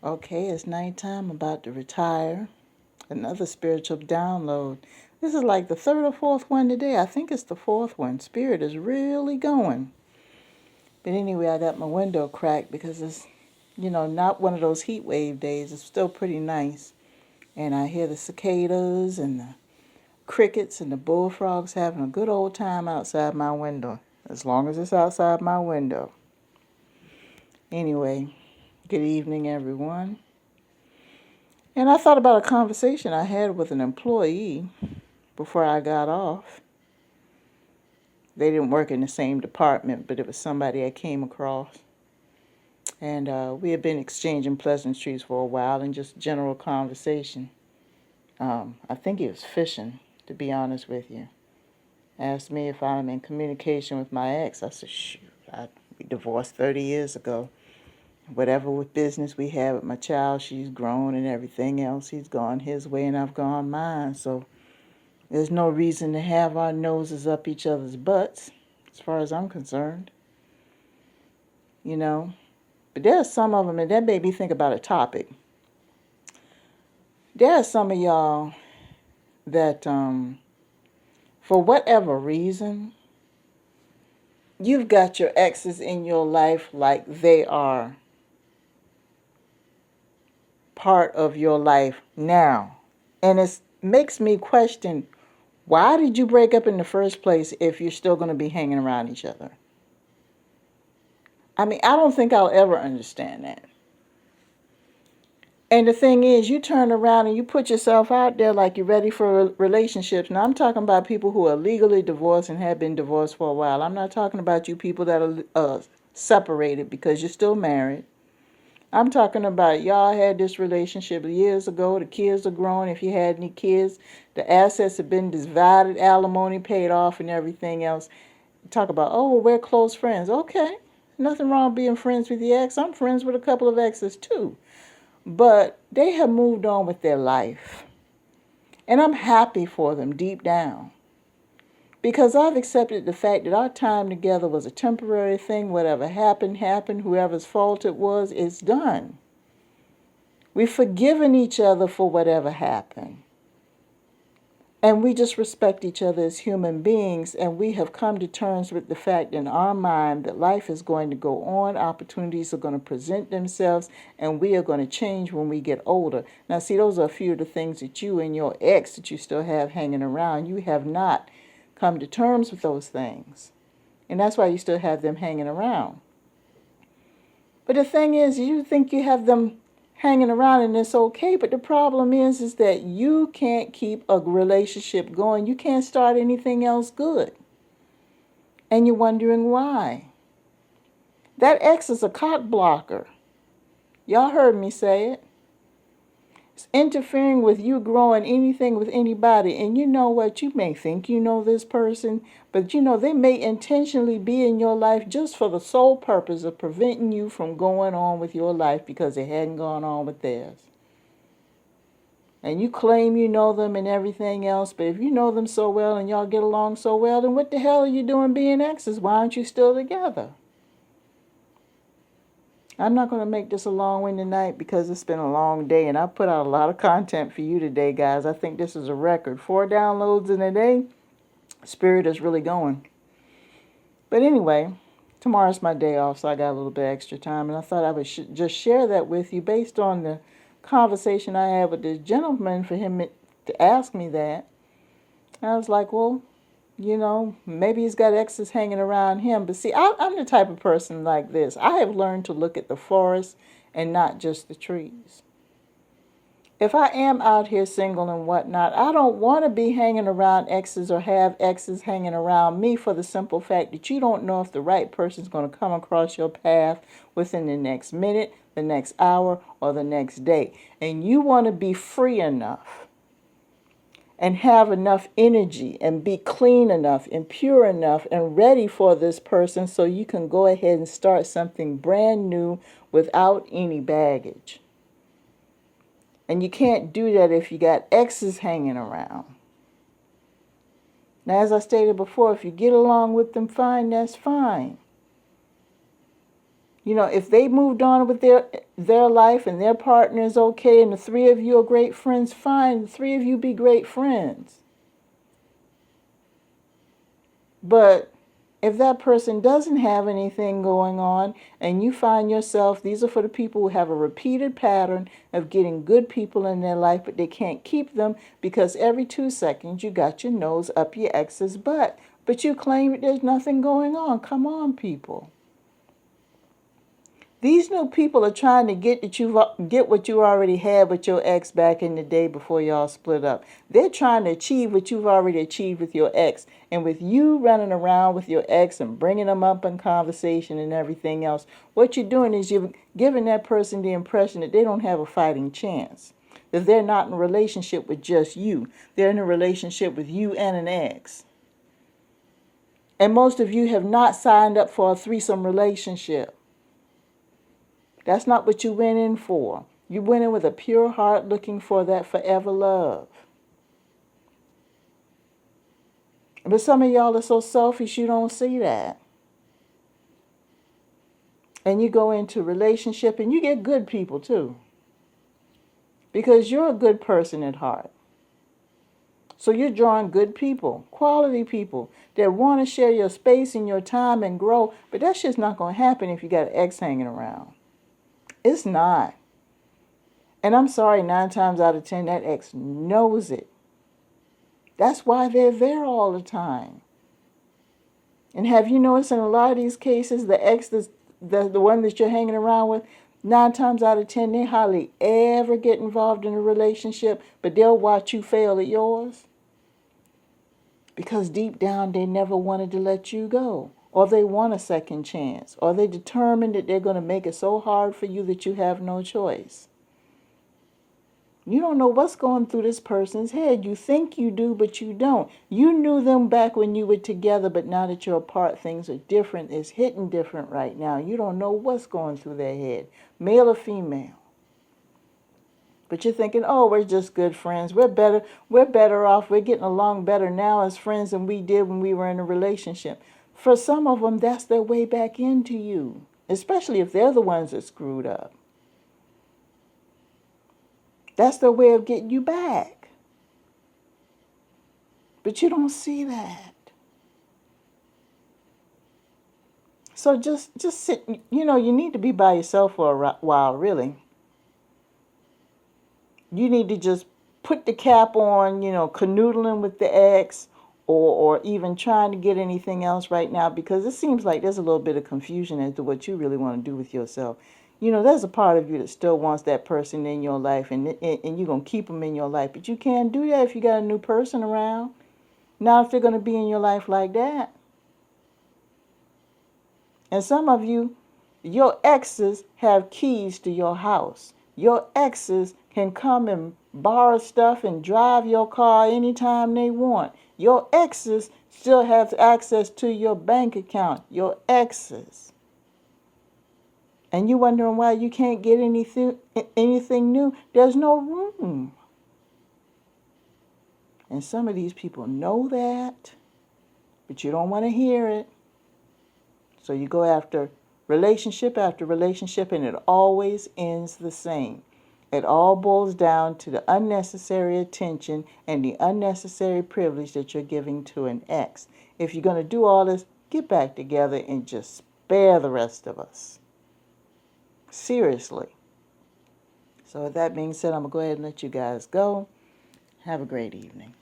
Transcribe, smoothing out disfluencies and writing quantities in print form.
Okay, it's nighttime. I'm about to retire. Another spiritual download. This is like the third or fourth one today. I think it's the fourth one. Spirit is really going. But anyway, I got my window cracked because it's, not one of those heat wave days. It's still pretty nice. And I hear the cicadas and the crickets and the bullfrogs having a good old time outside my window. As long as it's outside my window. Anyway, good evening, everyone. And I thought about a conversation I had with an employee before I got off. They didn't work in the same department, but it was somebody I came across. And we had been exchanging pleasantries for a while and just general conversation. I think he was fishing, to be honest with you. Asked me if I'm in communication with my ex. I said, shoot, we divorced 30 years ago. Whatever with business we had with my child, she's grown and everything else. He's gone his way and I've gone mine. So there's no reason to have our noses up each other's butts, as far as I'm concerned. But there are some of them, and that made me think about a topic. There are some of y'all that, for whatever reason, you've got your exes in your life like they are part of your life now. And it makes me question, why did you break up in the first place if you're still going to be hanging around each other? I mean, I don't think I'll ever understand that. And the thing is, you turn around and you put yourself out there like you're ready for relationships. Now, I'm talking about people who are legally divorced and have been divorced for a while. I'm not talking about you people that are separated because you're still married. I'm talking about y'all had this relationship years ago. The kids are grown. If you had any kids, the assets have been divided, alimony paid off, and everything else. Talk about, oh, well, we're close friends. Okay, nothing wrong being friends with your ex. I'm friends with a couple of exes too. But they have moved on with their life. And I'm happy for them deep down. Because I've accepted the fact that our time together was a temporary thing. Whatever happened, happened. Whoever's fault it was, it's done. We've forgiven each other for whatever happened. And we just respect each other as human beings. And we have come to terms with the fact in our mind that life is going to go on. Opportunities are going to present themselves. And we are going to change when we get older. Now, see, those are a few of the things that you and your ex that you still have hanging around. You have not come to terms with those things. And that's why you still have them hanging around. But the thing is, you think you have them hanging around and it's okay, but the problem is that you can't keep a relationship going. You can't start anything else good. And you're wondering why. That ex is a cock blocker. Y'all heard me say it. It's interfering with you growing anything with anybody. And you know what? You may think you know this person, but they may intentionally be in your life just for the sole purpose of preventing you from going on with your life because they hadn't gone on with theirs. And you claim you know them and everything else, but if you know them so well and y'all get along so well, then what the hell are you doing being exes? Why aren't you still together? I'm not going to make this a long one tonight because it's been a long day, and I put out a lot of content for you today, guys. I think this is a record. 4 downloads in a day. Spirit is really going. But anyway, tomorrow's my day off, so I got a little bit extra time, and I thought I would just share that with you based on the conversation I had with this gentleman for him to ask me that. I was like, well, maybe he's got exes hanging around him. But see, I'm the type of person like this. I have learned to look at the forest and not just the trees. If I am out here single and whatnot, I don't want to be hanging around exes or have exes hanging around me for the simple fact that you don't know if the right person's going to come across your path within the next minute, the next hour, or the next day. And you want to be free enough and have enough energy and be clean enough and pure enough and ready for this person so you can go ahead and start something brand new without any baggage. And you can't do that if you got exes hanging around. Now, as I stated before, if you get along with them fine, that's fine. If they moved on with their life and their partner is okay and the three of you are great friends, fine, the three of you be great friends. But if that person doesn't have anything going on and you find yourself, these are for the people who have a repeated pattern of getting good people in their life, but they can't keep them because every 2 seconds you got your nose up your ex's butt. But you claim that there's nothing going on. Come on, people. These new people are trying to get what you already had with your ex back in the day before y'all split up. They're trying to achieve what you've already achieved with your ex. And with you running around with your ex and bringing them up in conversation and everything else, what you're doing is you're giving that person the impression that they don't have a fighting chance. That they're not in a relationship with just you. They're in a relationship with you and an ex. And most of you have not signed up for a threesome relationship. That's not what you went in for. You went in with a pure heart looking for that forever love. But some of y'all are so selfish you don't see that. And you go into a relationship and you get good people too. Because you're a good person at heart. So you're drawing good people, quality people that want to share your space and your time and grow. But that's just not going to happen if you got an ex hanging around. It's not. And I'm sorry, 9 times out of 10, that ex knows it. That's why they're there all the time. And have you noticed in a lot of these cases, the ex, the one that you're hanging around with, 9 times out of 10, they hardly ever get involved in a relationship, but they'll watch you fail at yours. Because deep down, they never wanted to let you go. Or they want a second chance. Or they determined that they're going to make it so hard for you that you have no choice. You don't know what's going through this person's head. You think you do, but you don't. You knew them back when you were together, but now that you're apart, things are different. It's hitting different right now. You don't know what's going through their head, male or female. But you're thinking, oh, we're just good friends. We're better off. We're getting along better now as friends than we did when we were in a relationship. For some of them, that's their way back into you, especially if they're the ones that screwed up. That's their way of getting you back. But you don't see that. So just sit, you need to be by yourself for a while, really. You need to just put the cap on, canoodling with the ex or even trying to get anything else right now because it seems like there's a little bit of confusion as to what you really want to do with yourself. There's a part of you that still wants that person in your life and you're going to keep them in your life. But you can't do that if you got a new person around. Not if they're going to be in your life like that. And some of you, your exes have keys to your house. Your exes can come and borrow stuff and drive your car anytime they want. Your exes still have access to your bank account. Your exes. And you're wondering why you can't get anything new. There's no room. And some of these people know that, but you don't want to hear it. So you go after relationship, and it always ends the same. It all boils down to the unnecessary attention and the unnecessary privilege that you're giving to an ex. If you're going to do all this, get back together and just spare the rest of us. Seriously. So with that being said, I'm going to go ahead and let you guys go. Have a great evening.